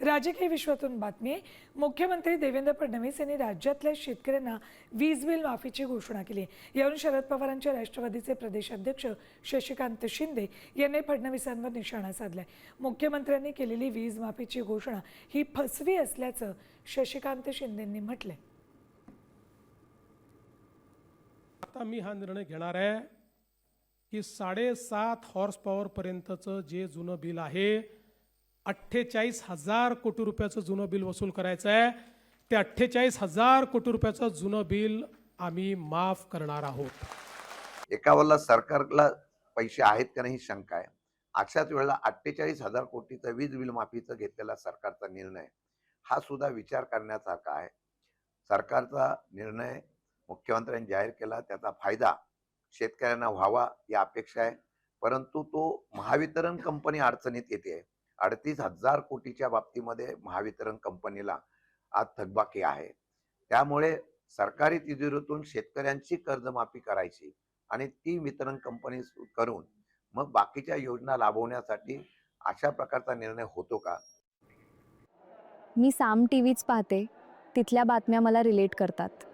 राजकीय विश्वातून बातमी आहे। मुख्यमंत्री देवेंद्र फडणवीस यांनी राज्यातल्या शेतकऱ्यांना वीज बिल माफीची घोषणा केली आहे। यावरून शरद पवारांच्या राष्ट्रवादीचे प्रदेशाध्यक्ष शशिकांत शिंदे यांनी फडणवीसांवर निशाणा साधलाय। मुख्यमंत्र्यांनी केलेली वीज माफीची घोषणा ही फसवी असल्याचं शशिकांत शिंदेंनी म्हटलंय। आता मी हा निर्णय घेणार आहे की 7.5 हॉर्स पॉवर पर्यंतचं जे जुनं बिल आहे 48,000 कोटी रुपयाचं जुनं बिल वसूल करायचं आहे। ते 48,000 कोटी रुपयाचं जुनं बिल आम्ही माफ करणार आहोत। एकावरला सरकारला पैसे आहेत का नाही शंका आहे। अशाच वेळेला 48,000 कोटीचं वीज बिल माफीचं घेतलेला सरकारचा निर्णय हा सुद्धा विचार करण्यासारखा आहे। सरकारचा निर्णय मुख्यमंत्र्यांनी जाहीर केला, त्याचा फायदा शेतकऱ्यांना व्हावा ही अपेक्षा आहे, परंतु तो महावितरण कंपनी अडचणीत येते। 38,000 कोटीच्या बाबतीमध्ये महावितरण कंपनीला आज थकबाकी आहे। त्यामुळे सरकारी तिजोरीतून शेतकऱ्यांची कर्जमाफी करायची आणि ती वितरण कंपनी करून मग बाकीच्या योजना लाभवण्यासाठी अशा प्रकारचा निर्णय होतो का? मी साम टीव्हीच पाहते, तिथल्या बातम्या मला रिलेट करतात।